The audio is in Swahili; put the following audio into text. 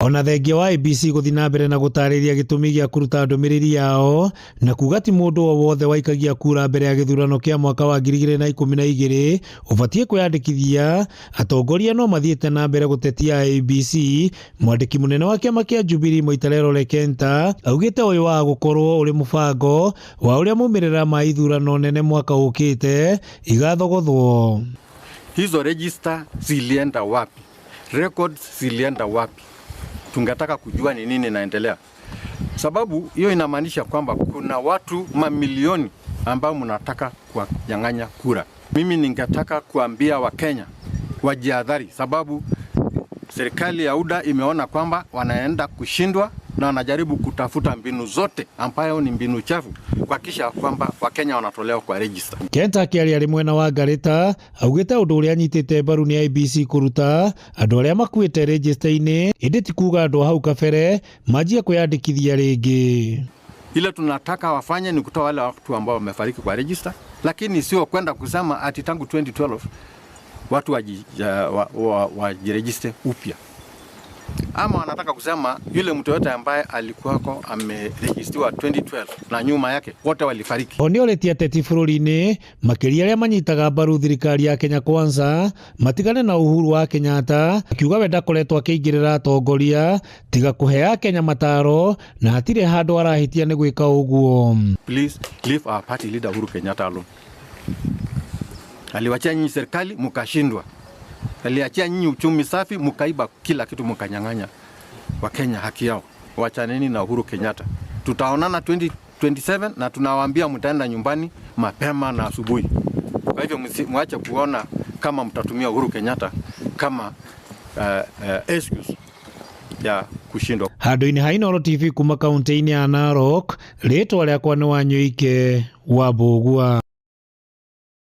Ona thengia wa IEBC guthi na mbere na gutariria gitumi gia kuruta ndumiriri yao na kuga ti mundu o wothe waikagia kura mbere ya githurano kia mwaka wa 2012 ubatie kwiyandikithia. Atongoria no mathiete na mbere gutetia IEBC. Mwandiki munene wa kiama kia Jubilee Moitarero Lekenta augite uyu wa gukorwo uri mubango wa uria mumirira ma ithurano nene mwaka ukite igathogothwo. Hizo register zilienda wapi? Records zilienda wapi? Tungetaka kujua ni nini naendelea, sababu hiyo inamaanisha kwamba kuna watu mamilioni ambao mnataka kunyang'anya kura. Mimi ningetaka kuambia Wakenya wajihadhari, sababu serikali ya UDA imeona kwamba wanaenda kushindwa na wanajaribu kutafuta mbinu zote ambayo ni mbinu chafu kuhakikisha kwamba Wakenya wanatolewa kwa register. Kenta akiaria ari mwena wa Ngarita augite undu uria anyitite mbaru ni IEBC kuruta andu aria makuite register-ini indi ti kuga andu hau kabere majia kwiyandikithia ringi. Ile tunataka wafanye ni kutoa wale watu ambao wamefariki kwa register, lakini sio kwenda kusema ati tangu 2012 watu wajiregister upya. Ama wanataka kusema yule mtu yote ambaye alikuwako ameregistiwa 2012 na nyuma yake wote walifariki. Oni oretia teti bururi-ini makiria aria manyitaga mbaru thirikari ya Kenya Kwanza matigane na Uhuru wa Kenyatta, akiuga we ndakoretwo akiingirira atongoria tiga kuhea Kenya mataro na hatire handu arahitia ni gwika uguo. Please leave our party leader Uhuru Kenyatta alone. Aliwachia nyinyi serikali mukashindwa. Aliachia nyinyi uchumi safi mukaiba kila kitu, mukanyang'anya Wakenya haki yao. Wachaneni na Uhuru Kenyatta. Tutaonana 2027 na tunawaambia mtaenda nyumbani mapema na asubuhi. Kwa hivyo mwache kuona kama mtatumia Uhuru Kenyatta kama excuse ya kushindwa. Handu-ini ha Inooro TV kuma kaunti-ini ya Narok, ritwa riakwa ni Wanyoike wa Mbugua.